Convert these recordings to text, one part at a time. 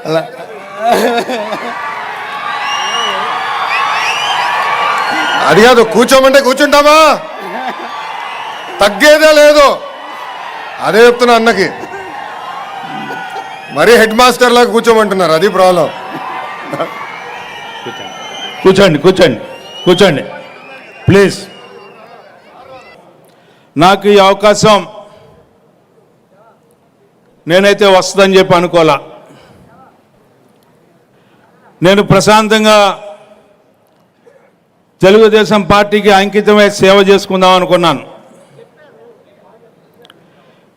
అలా అది కాదు, కూర్చోమంటే కూర్చుంటామా, తగ్గేదే లేదు. అదే చెప్తున్నా అన్నకి, మరీ హెడ్ మాస్టర్ లాగా కూర్చోమంటున్నారు, అది ప్రాబ్లం. కూర్చోండి కూర్చోండి కూర్చోండి ప్లీజ్. నాకు ఈ అవకాశం నేనైతే వస్తుందని చెప్పి అనుకోలే. నేను ప్రశాంతంగా తెలుగుదేశం పార్టీకి అంకితమై సేవ చేసుకుందాం అనుకున్నాను.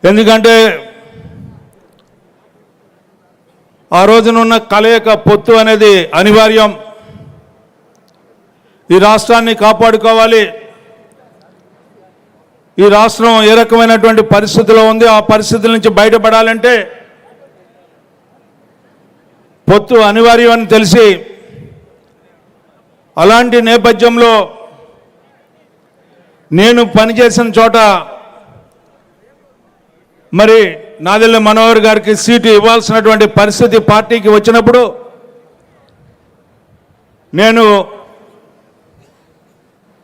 ఎందుకంటే ఆ రోజునున్న కలయిక పొత్తు అనేది అనివార్యం. ఈ రాష్ట్రాన్ని కాపాడుకోవాలి. ఈ రాష్ట్రం ఏ రకమైనటువంటి పరిస్థితిలో ఉంది, ఆ పరిస్థితుల నుంచి బయటపడాలంటే పొత్తు అనివార్యం అని తెలిసి, అలాంటి నేపథ్యంలో నేను పనిచేసిన చోట మరి నాదెళ్ల మనోహర్ గారికి సీటు ఇవ్వాల్సినటువంటి పరిస్థితి పార్టీకి వచ్చినప్పుడు నేను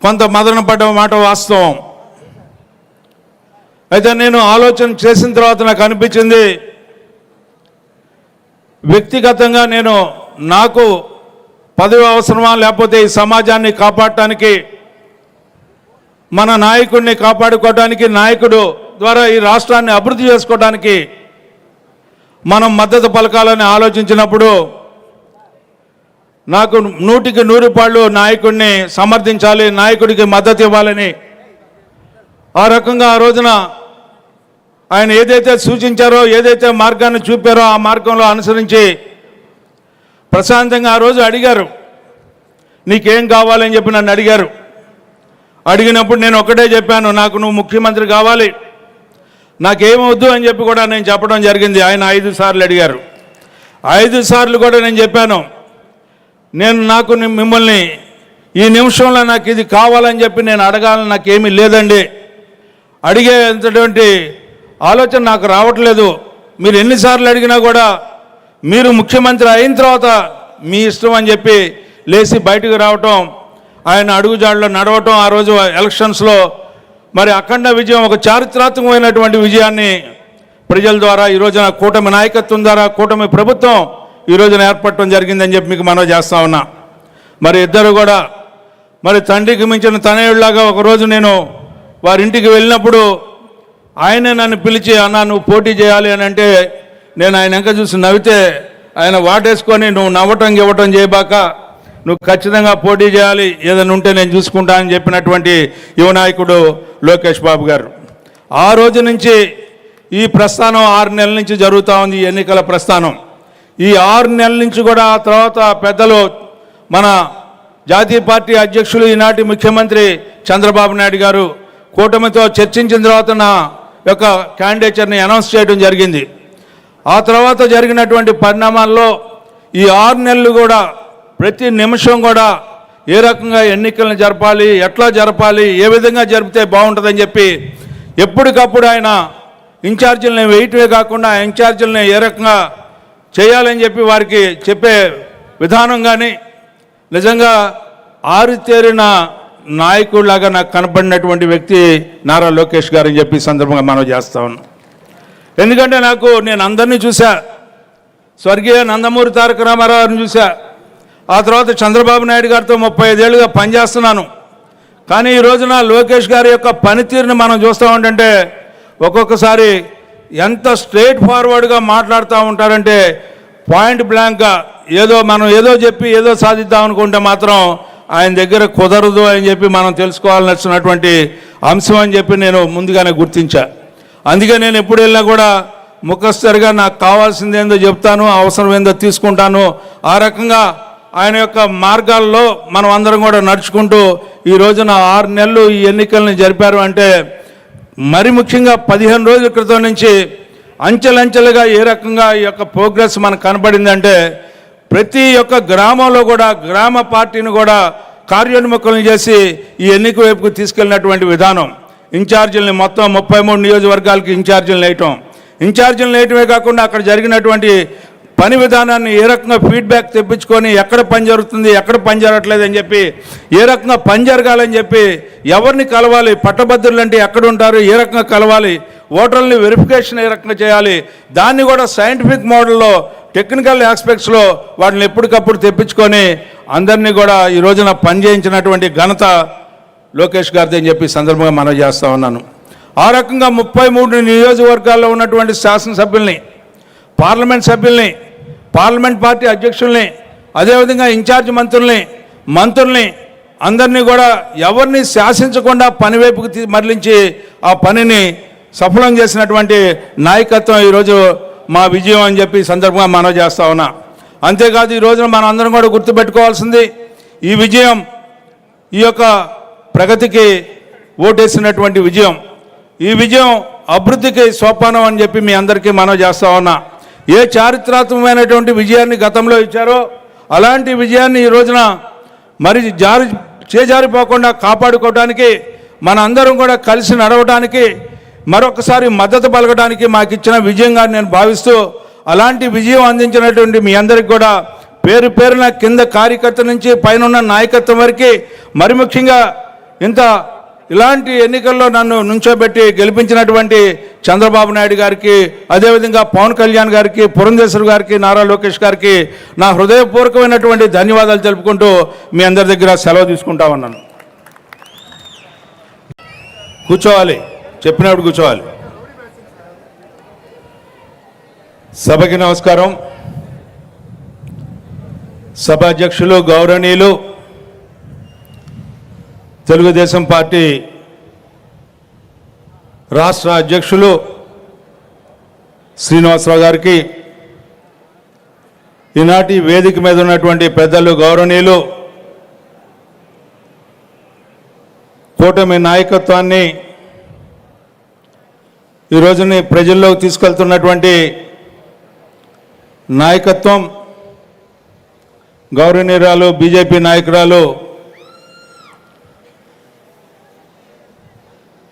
కొంత మదన పడ్డ మాట వాస్తవం. అయితే నేను ఆలోచన చేసిన తర్వాత నాకు అనిపించింది, వ్యక్తిగతంగా నాకు పదవి అవసరమా, లేకపోతే ఈ సమాజాన్ని కాపాడటానికి, మన నాయకుడిని కాపాడుకోవడానికి, నాయకుడు ద్వారా ఈ రాష్ట్రాన్ని అభివృద్ధి చేసుకోవడానికి మనం మద్దతు పలకాలని ఆలోచించినప్పుడు నాకు 100కి 100 పాళ్ళు నాయకుడిని సమర్థించాలి, నాయకుడికి మద్దతు ఇవ్వాలని ఆ రకంగా ఆ రోజున ఆయన ఏదైతే సూచించారో, ఏదైతే మార్గాన్ని చూపారో ఆ మార్గంలో అనుసరించి ప్రశాంతంగా ఆ రోజు అడిగారు, నీకేం కావాలని చెప్పి నన్ను అడిగారు. అడిగినప్పుడు నేను ఒకటే చెప్పాను, నాకు నువ్వు ముఖ్యమంత్రి కావాలి, నాకేమవద్దు అని చెప్పి కూడా నేను చెప్పడం జరిగింది. ఆయన 5 సార్లు అడిగారు. 5 సార్లు కూడా నేను చెప్పాను, నాకు మిమ్మల్ని ఈ నిమిషంలో నాకు ఇది కావాలని చెప్పి నేను అడగాలని నాకేమీ లేదండి, అడిగేంతటువంటి ఆలోచన నాకు రావట్లేదు. మీరు ఎన్నిసార్లు అడిగినా కూడా మీరు ముఖ్యమంత్రి అయిన తర్వాత మీ ఇష్టం అని చెప్పి లేచి బయటకు రావటం, ఆయన అడుగుజాడలో నడవటం, ఆ రోజు ఎలక్షన్స్లో మరి అఖండ విజయం, ఒక చారిత్రాత్మకమైనటువంటి విజయాన్ని ప్రజల ద్వారా ఈ రోజున కూటమి నాయకత్వం ద్వారా కూటమి ప్రభుత్వం ఈ రోజున ఏర్పడటం జరిగిందని చెప్పి మీకు మనవి చేస్తా ఉన్నా. మరి ఇద్దరు కూడా మరి తండ్రికి మించిన తనయుడిలాగా ఒకరోజు నేను వారింటికి వెళ్ళినప్పుడు ఆయనే నన్ను పిలిచి, అన్న నువ్వు పోటీ చేయాలి అని అంటే నేను ఆయన వెనక చూసి నవ్వితే ఆయన వాటేసుకొని, నువ్వు నవ్వటం ఇవ్వటం చేయబాక, నువ్వు ఖచ్చితంగా పోటీ చేయాలి, ఏదైనా ఉంటే నేను చూసుకుంటా అని చెప్పినటువంటి యువ నాయకుడు లోకేష్ బాబు గారు. ఆ రోజు నుంచి ఈ ప్రస్థానం 6 నెలల నుంచి జరుగుతూ ఉంది, ఈ ఎన్నికల ప్రస్థానం. ఈ 6 నెలల నుంచి కూడా ఆ తర్వాత పెద్దలు, మన జాతీయ పార్టీ అధ్యక్షులు, ఈనాటి ముఖ్యమంత్రి చంద్రబాబు నాయుడు గారు కూటమితో చర్చించిన తర్వాత నా యొక్క క్యాండిడేచర్ని అనౌన్స్ చేయడం జరిగింది. ఆ తర్వాత జరిగినటువంటి పరిణామాల్లో ఈ 6 నెలలు కూడా ప్రతి నిమిషం కూడా ఏ రకంగా ఎన్నికలను జరపాలి, ఎట్లా జరపాలి, ఏ విధంగా జరిపితే బాగుంటుందని చెప్పి ఎప్పటికప్పుడు ఆయన ఇన్ఛార్జీలని వేయటమే కాకుండా ఆ ఇన్ఛార్జీలని ఏ రకంగా చేయాలని చెప్పి వారికి చెప్పే విధానం కానీ నిజంగా ఆరితేరిన నాయకుడిలాగా నాకు కనపడినటువంటి వ్యక్తి నారా లోకేష్ గారు అని చెప్పి సందర్భంగా మనం చేస్తా ఉన్నాం. ఎందుకంటే నేను అందరినీ చూసా, స్వర్గీయ నందమూరి తారక రామారావు గారిని చూసా, ఆ తర్వాత చంద్రబాబు నాయుడు గారితో 35 ఏళ్ళుగా పనిచేస్తున్నాను. కానీ ఈ రోజున లోకేష్ గారి యొక్క పనితీరుని మనం చూస్తూ ఉంటుంటే ఒక్కొక్కసారి ఎంత స్ట్రైట్ ఫార్వర్డ్గా మాట్లాడుతూ ఉంటారంటే, పాయింట్ బ్లాంక్గా మనం ఏదో చెప్పి ఏదో సాధిద్దాం అనుకుంటే మాత్రం ఆయన దగ్గర కుదరదు అని చెప్పి మనం తెలుసుకోవాల్సినటువంటి అంశం అని చెప్పి నేను ముందుగానే గుర్తించా. అందుకే నేను ఎప్పుడు వెళ్ళినా కూడా ముఖస్థరిగా నాకు కావాల్సింది ఏందో చెప్తాను, అవసరం ఏందో తీసుకుంటాను. ఆ రకంగా ఆయన యొక్క మార్గాల్లో మనం అందరం కూడా నడుచుకుంటూ ఈ రోజున 6 నెలలు ఈ ఎన్నికల్ని జరిపారు. అంటే మరి ముఖ్యంగా 15 రోజుల క్రితం నుంచి అంచెలంచెలుగా ఏ రకంగా ఈ యొక్క ప్రోగ్రెస్ మనకు కనబడిందంటే, ప్రతి ఒక్క గ్రామంలో కూడా గ్రామ పార్టీని కూడా కార్యోన్ముఖులను చేసి ఈ ఎన్నిక వైపుకు తీసుకెళ్ళినటువంటి విధానం. ఇన్ఛార్జీలని మొత్తం 33 నియోజకవర్గాలకి ఇన్ఛార్జీలను వేయటమే కాకుండా అక్కడ జరిగినటువంటి పని విధానాన్ని ఏ రకంగా ఫీడ్బ్యాక్ తెప్పించుకొని ఎక్కడ పని జరుగుతుంది ఎక్కడ పని జరగట్లేదని చెప్పి ఏ రకంగా పని జరగాలని చెప్పి ఎవరిని కలవాలి, పట్టభద్రులు అంటే ఎక్కడ ఉంటారు, ఏ రకంగా కలవాలి, ఓటర్లని వెరిఫికేషన్ ఏ రకంగా చేయాలి, దాన్ని కూడా సైంటిఫిక్ మోడల్లో టెక్నికల్ ఆస్పెక్ట్స్లో వాటిని ఎప్పటికప్పుడు తెప్పించుకొని అందరినీ కూడా ఈ రోజున పని చేయించినటువంటి ఘనత లోకేష్ గారిది అని చెప్పి సందర్భంగా మనవి చేస్తూ ఉన్నాను. ఆ రకంగా 33 నియోజకవర్గాల్లో ఉన్నటువంటి శాసనసభ్యుల్ని, పార్లమెంట్ సభ్యుల్ని, పార్లమెంట్ పార్టీ అధ్యక్షుల్ని, అదేవిధంగా ఇన్ఛార్జ్ మంత్రుల్ని అందరినీ కూడా ఎవరిని శాసించకుండా పని వైపుకి మరలించి ఆ పనిని సఫలం చేసినటువంటి నాయకత్వం ఈరోజు మా విజయం అని చెప్పి సందర్భంగా మనవి చేస్తా ఉన్నా. అంతేకాదు ఈ రోజున మనం అందరం కూడా గుర్తుపెట్టుకోవాల్సింది ఈ విజయం, ఈ యొక్క ప్రగతికి ఓటేసినటువంటి విజయం, ఈ విజయం అభివృద్ధికి సోపానం అని చెప్పి మీ అందరికీ మనవి చేస్తా ఉన్నా. ఏ చారిత్రాత్మకమైనటువంటి విజయాన్ని గతంలో ఇచ్చారో అలాంటి విజయాన్ని ఈ రోజున మరి చేజారిపోకుండా కాపాడుకోవడానికి మన అందరం కూడా కలిసి నడవడానికి మరొకసారి మద్దతు పలకడానికి మాకు ఇచ్చిన విజయంగా నేను భావిస్తూ, అలాంటి విజయం అందించినటువంటి మీ అందరికి కూడా పేరు పేరున కింద కార్యకర్త నుంచి పైన నాయకత్వం వరకు, మరి ముఖ్యంగా ఇలాంటి ఎన్నికల్లో నన్ను నుంచోబెట్టి గెలిపించినటువంటి చంద్రబాబు నాయుడు గారికి, అదేవిధంగా పవన్ కళ్యాణ్ గారికి, పురంధేశ్వర్ గారికి, నారా లోకేష్ గారికి నా హృదయపూర్వకమైనటువంటి ధన్యవాదాలు తెలుపుకుంటూ మీ అందరి దగ్గర సెలవు తీసుకుంటా ఉన్నాను. కూర్చోవాలి, చెప్పినప్పుడు కూర్చోవాలి. సభకి నమస్కారం. సభాధ్యక్షులు గౌరవనీయులు తెలుగుదేశం పార్టీ రాష్ట్ర అధ్యక్షులు శ్రీనివాసరావు గారికి, ఈనాటి వేదిక మీద ఉన్నటువంటి పెద్దలు గౌరవనీయులు, కూటమి నాయకత్వాన్ని ఈ రోజుని ప్రజల్లోకి తీసుకెళ్తున్నటువంటి నాయకత్వం, గౌరవనీయురాలు బీజేపీ నాయకురాలు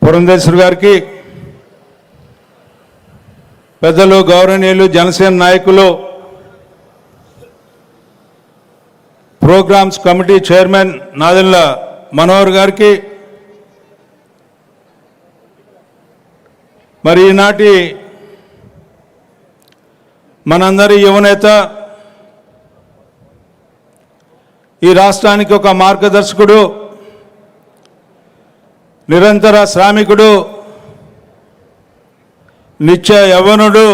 పురంధేశ్వర్ గారికి, పెద్దలు గౌరవనీయులు జనసేన నాయకులు, programmes committee chairman Nadendla Manohar గారికి, మరి ఈనాటి మనందరి యువనేత, ఈ రాష్ట్రానికి ఒక మార్గదర్శకుడు, నిరంతర శ్రామికుడు, నిత్య యవ్వనుడు,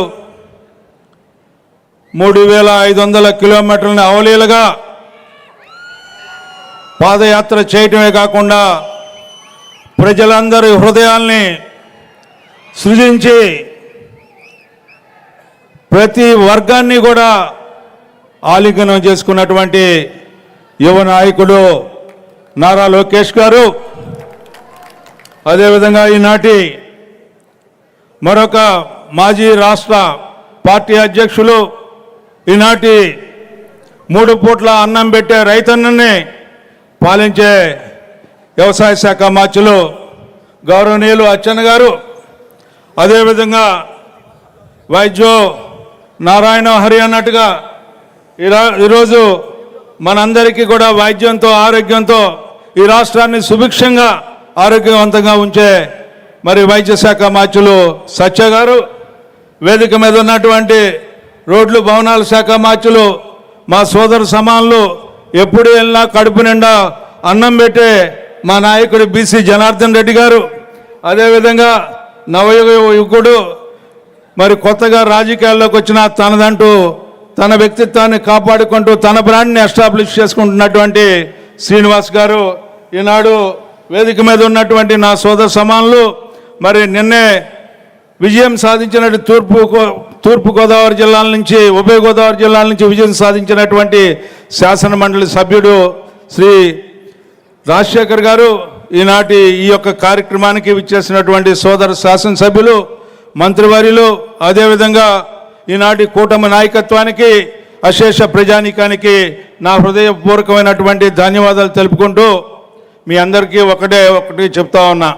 3500 కిలోమీటర్లను అవలీలగా పాదయాత్ర చేయటమే కాకుండా ప్రజలందరి హృదయాల్ని సృజించి ప్రతి వర్గాన్ని కూడా ఆలింగనం చేసుకున్నటువంటి యువ నాయకుడు నారా లోకేష్ గారు, అదేవిధంగా ఈనాటి మరొక మాజీ రాష్ట్ర పార్టీ అధ్యక్షులు, ఈనాటి 3 పూట్ల అన్నం పెట్టే రైతన్నని పాలించే వ్యవసాయ శాఖ మంత్రులు గౌరవనీయులు అచ్చెన్న గారు, అదేవిధంగా వైద్యో నారాయణ హరి అన్నట్టుగా ఈరోజు మనందరికీ కూడా వైద్యంతో ఆరోగ్యంతో ఈ రాష్ట్రాన్ని సుభిక్షంగా ఆరోగ్యవంతంగా ఉంచే మరి వైద్య శాఖ మంత్రులు సత్య గారు, వేదిక మీద ఉన్నటువంటి రోడ్లు భవనాల శాఖ మంత్రులు మా సోదర సమానులు, ఎప్పుడు వెళ్ళినా కడుపు నిండా అన్నం పెట్టే మా నాయకుడు బీసీ జనార్దన్ రెడ్డి గారు, అదేవిధంగా నవయువకుడు, మరి కొత్తగా రాజకీయాల్లోకి వచ్చిన తనదంటూ తన వ్యక్తిత్వాన్ని కాపాడుకుంటూ తన బ్రాండ్ని ఎస్టాబ్లిష్ చేసుకుంటున్నటువంటి శ్రీనివాస్ గారు, ఈనాడు వేదిక మీద ఉన్నటువంటి నా సోదర సమానులు, మరి నిన్నే విజయం సాధించినట్టు తూర్పు గోదావరి జిల్లాల నుంచి, ఉభయ గోదావరి జిల్లాల నుంచి విజయం సాధించినటువంటి శాసన మండలి సభ్యుడు శ్రీ రాజశేఖర్ గారు, ఈనాటి ఈ యొక్క కార్యక్రమానికి విచ్చేసినటువంటి సోదర శాసనసభ్యులు, మంత్రివర్యులు, అదేవిధంగా ఈనాటి కూటమి నాయకత్వానికి, అశేష ప్రజానీకానికి నా హృదయపూర్వకమైనటువంటి ధన్యవాదాలు తెలుపుకుంటూ మీ అందరికీ ఒకటి చెప్తా ఉన్నా.